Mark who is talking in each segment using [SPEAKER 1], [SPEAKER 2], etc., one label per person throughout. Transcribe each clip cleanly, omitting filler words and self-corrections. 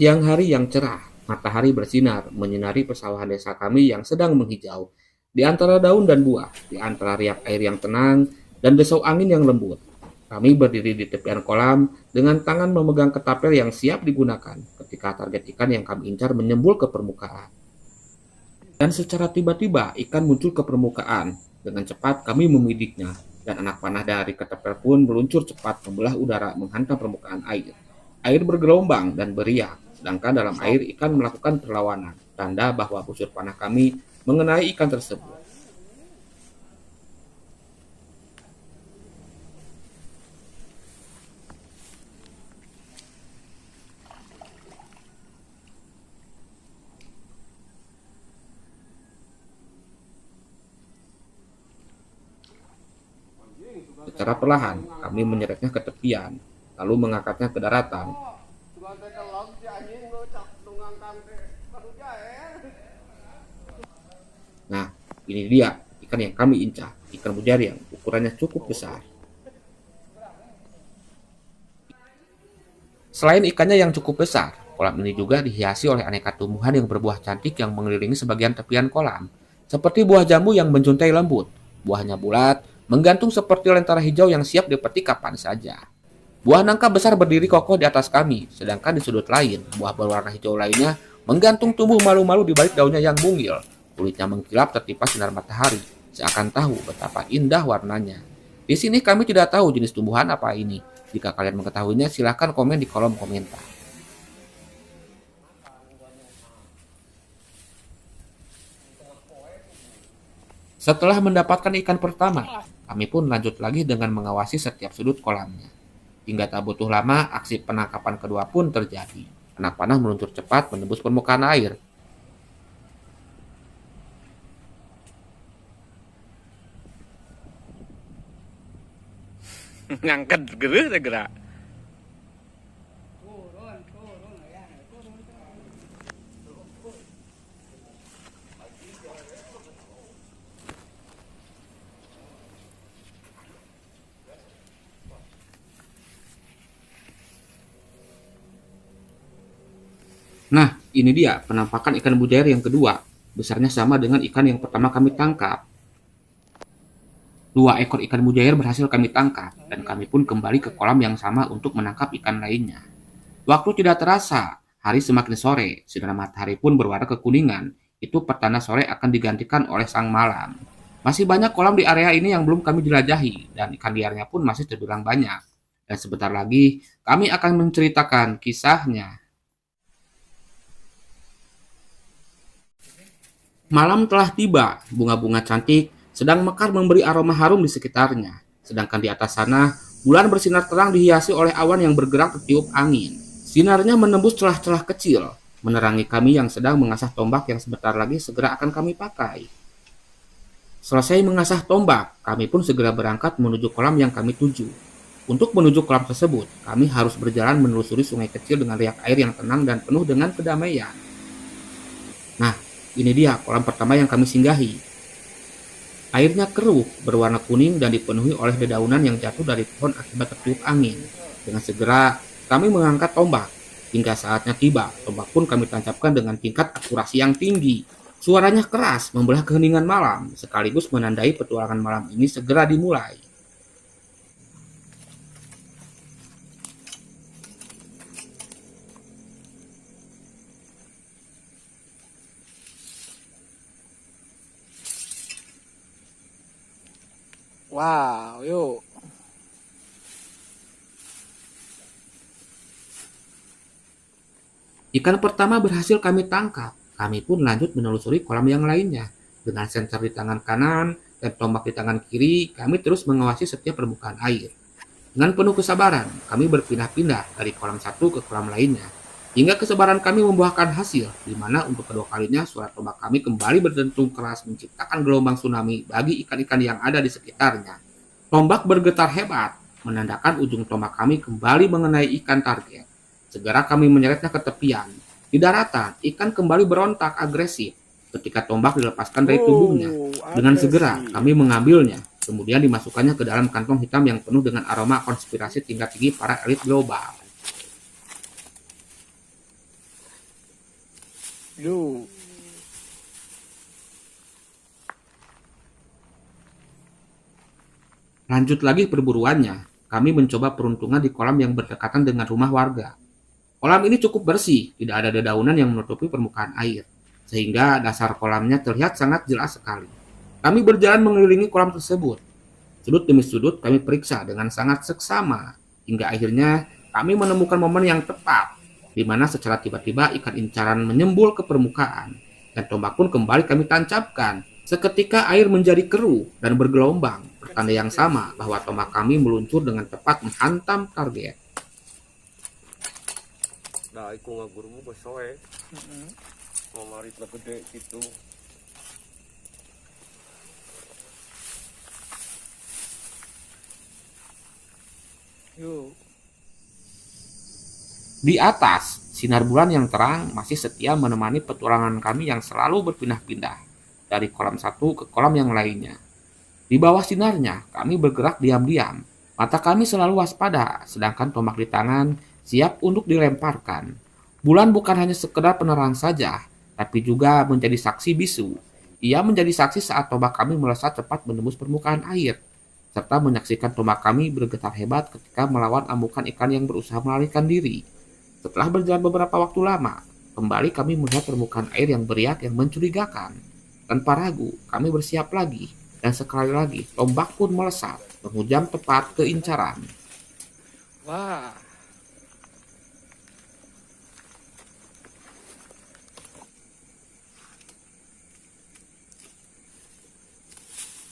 [SPEAKER 1] Siang hari yang cerah, matahari bersinar menyinari persawahan desa kami yang sedang menghijau. Di antara daun dan buah, di antara riak air yang tenang dan desau angin yang lembut. Kami berdiri di tepian kolam dengan tangan memegang ketapel yang siap digunakan ketika target ikan yang kami incar menyembul ke permukaan. Dan secara tiba-tiba ikan muncul ke permukaan. Dengan cepat kami memidiknya, dan anak panah dari ketapel pun meluncur cepat membelah udara menghantam permukaan air. Air bergelombang dan beriak, sedangkan dalam air ikan melakukan perlawanan, tanda bahwa busur panah kami mengenai ikan tersebut. Secara perlahan, kami menyeretnya ke tepian, lalu mengangkatnya ke daratan. Nah, ini dia ikan yang kami incar, ikan mujair yang ukurannya cukup besar. Selain ikannya yang cukup besar, kolam ini juga dihiasi oleh aneka tumbuhan yang berbuah cantik yang mengelilingi sebagian tepian kolam, seperti buah jambu yang menjuntai lembut. Buahnya bulat, menggantung seperti lentera hijau yang siap dipetik kapan saja. Buah nangka besar berdiri kokoh di atas kami, sedangkan di sudut lain, buah berwarna hijau lainnya menggantung tumbuh malu-malu di balik daunnya yang mungil. Kulitnya mengkilap tertimpa sinar matahari, seakan tahu betapa indah warnanya. Di sini kami tidak tahu jenis tumbuhan apa ini. Jika kalian mengetahuinya, silahkan komen di kolom komentar. Setelah mendapatkan ikan pertama, kami pun lanjut lagi dengan mengawasi setiap sudut kolamnya. Hingga tak butuh lama, aksi penangkapan kedua pun terjadi. Anak panah meluncur cepat menembus permukaan air.
[SPEAKER 2] Ngangkat gereh deh gerak.
[SPEAKER 1] Nah, ini dia penampakan ikan mujair yang kedua. Besarnya sama dengan ikan yang pertama kami tangkap. Dua ekor ikan mujair berhasil kami tangkap, dan kami pun kembali ke kolam yang sama untuk menangkap ikan lainnya. Waktu tidak terasa, hari semakin sore, sinar matahari pun berwarna kekuningan. Itu pertanda sore akan digantikan oleh sang malam. Masih banyak kolam di area ini yang belum kami jelajahi, dan ikan liarnya pun masih terbilang banyak. Dan sebentar lagi, kami akan menceritakan kisahnya. Malam telah tiba, bunga-bunga cantik sedang mekar memberi aroma harum di sekitarnya. Sedangkan di atas sana, bulan bersinar terang dihiasi oleh awan yang bergerak tertiup angin. Sinarnya menembus celah-celah kecil, menerangi kami yang sedang mengasah tombak yang sebentar lagi segera akan kami pakai. Selesai mengasah tombak, kami pun segera berangkat menuju kolam yang kami tuju. Untuk menuju kolam tersebut, kami harus berjalan menelusuri sungai kecil dengan riak air yang tenang dan penuh dengan kedamaian. Nah, ini dia kolam pertama yang kami singgahi. Airnya keruh, berwarna kuning dan dipenuhi oleh dedaunan yang jatuh dari pohon akibat tertiup angin. Dengan segera, kami mengangkat tombak. Hingga saatnya tiba, tombak pun kami tancapkan dengan tingkat akurasi yang tinggi. Suaranya keras, membelah keheningan malam, sekaligus menandai petualangan malam ini segera dimulai.
[SPEAKER 2] Wow, yuk.
[SPEAKER 1] Ikan pertama berhasil kami tangkap. Kami pun lanjut menelusuri kolam yang lainnya. Dengan sensor di tangan kanan dan tombak di tangan kiri, kami terus mengawasi setiap permukaan air. Dengan penuh kesabaran, kami berpindah-pindah dari kolam satu ke kolam lainnya. Hingga kesabaran kami membuahkan hasil, di mana untuk kedua kalinya suara tombak kami kembali berdentum keras menciptakan gelombang tsunami bagi ikan-ikan yang ada di sekitarnya. Tombak bergetar hebat, menandakan ujung tombak kami kembali mengenai ikan target. Segera kami menyeretnya ke tepian. Di daratan, ikan kembali berontak agresif ketika tombak dilepaskan dari tubuhnya. Dengan segera,
[SPEAKER 2] Agresi.
[SPEAKER 1] kami mengambilnya, kemudian dimasukkannya ke dalam kantong hitam yang penuh dengan aroma konspirasi tingkat tinggi para elit global.
[SPEAKER 2] Yo.
[SPEAKER 1] Lanjut lagi perburuannya, kami mencoba peruntungan di kolam yang berdekatan dengan rumah warga. Kolam ini cukup bersih, tidak ada dedaunan yang menutupi permukaan air, sehingga dasar kolamnya terlihat sangat jelas sekali. Kami berjalan mengelilingi kolam tersebut. Sudut demi sudut kami periksa dengan sangat seksama, hingga akhirnya kami menemukan momen yang tepat, di mana secara tiba-tiba ikan incaran menyembul ke permukaan, dan tombak pun kembali kami tancapkan. Seketika air menjadi keruh dan bergelombang, pertanda yang sama bahwa tombak kami meluncur dengan tepat menghantam target.
[SPEAKER 3] Nah, iku ngagurumu besoe. Mamarit na gede gitu.
[SPEAKER 2] Yo.
[SPEAKER 1] Di atas, sinar bulan yang terang masih setia menemani petualangan kami yang selalu berpindah-pindah dari kolam satu ke kolam yang lainnya. Di bawah sinarnya, kami bergerak diam-diam. Mata kami selalu waspada, sedangkan tombak di tangan siap untuk dilemparkan. Bulan bukan hanya sekedar penerang saja, tapi juga menjadi saksi bisu. Ia menjadi saksi saat tombak kami melesat tepat menembus permukaan air, serta menyaksikan tombak kami bergetar hebat ketika melawan amukan ikan yang berusaha melarikan diri. Setelah berjalan beberapa waktu lama, kembali kami melihat permukaan air yang beriak yang mencurigakan. Tanpa ragu, kami bersiap lagi, dan sekali lagi tombak pun melesat, menghujam tepat ke incaran.
[SPEAKER 2] Wah.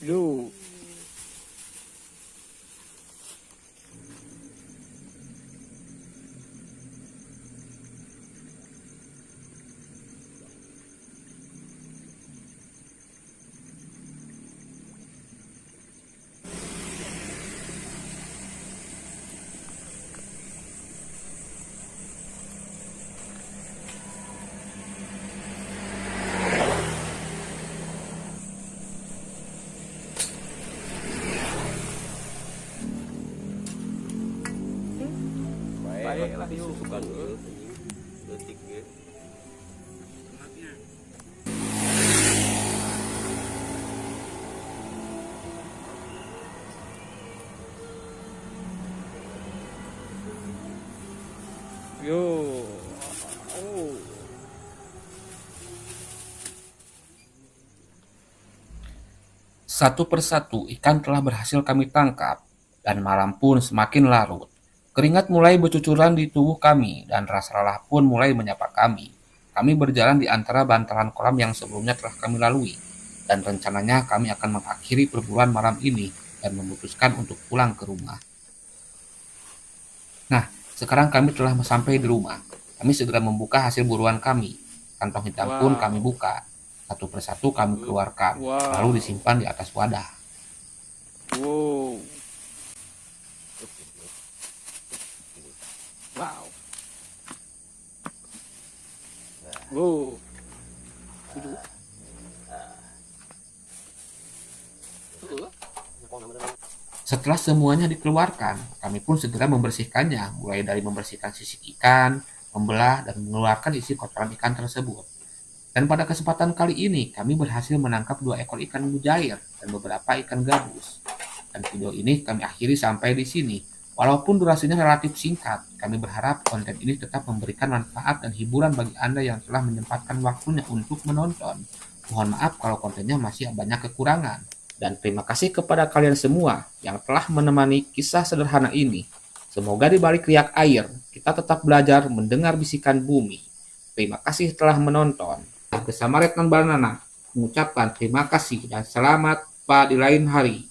[SPEAKER 2] Yo.
[SPEAKER 3] Baik lah yuk. Sukan detik ge.
[SPEAKER 2] Yo. Oh.
[SPEAKER 1] Satu persatu ikan telah berhasil kami tangkap, dan malam pun semakin larut. Keringat mulai bercucuran di tubuh kami, dan rasa lelah pun mulai menyapa kami. Kami berjalan di antara bantaran kolam yang sebelumnya telah kami lalui, dan rencananya kami akan mengakhiri perburuan malam ini dan memutuskan untuk pulang ke rumah. Nah, sekarang kami telah sampai di rumah. Kami segera membuka hasil buruan kami. Kantong hitam pun
[SPEAKER 2] Wow.
[SPEAKER 1] kami buka. Satu persatu kami keluarkan,
[SPEAKER 2] Wow.
[SPEAKER 1] lalu disimpan di atas wadah.
[SPEAKER 2] Wow. Wow. Wow.
[SPEAKER 1] Setelah semuanya dikeluarkan, kami pun segera membersihkannya, mulai dari membersihkan sisik ikan, membelah, dan mengeluarkan isi kotoran ikan tersebut. Dan pada kesempatan kali ini, kami berhasil menangkap 2 ekor ikan mujair dan beberapa ikan gabus. Dan video ini kami akhiri sampai di sini. Walaupun durasinya relatif singkat, kami berharap konten ini tetap memberikan manfaat dan hiburan bagi Anda yang telah menyempatkan waktunya untuk menonton. Mohon maaf kalau kontennya masih banyak kekurangan. Dan terima kasih kepada kalian semua yang telah menemani kisah sederhana ini. Semoga di balik riak air, kita tetap belajar mendengar bisikan bumi. Terima kasih telah menonton. Bersama Retnan Banana, mengucapkan terima kasih dan selamat pada di lain hari.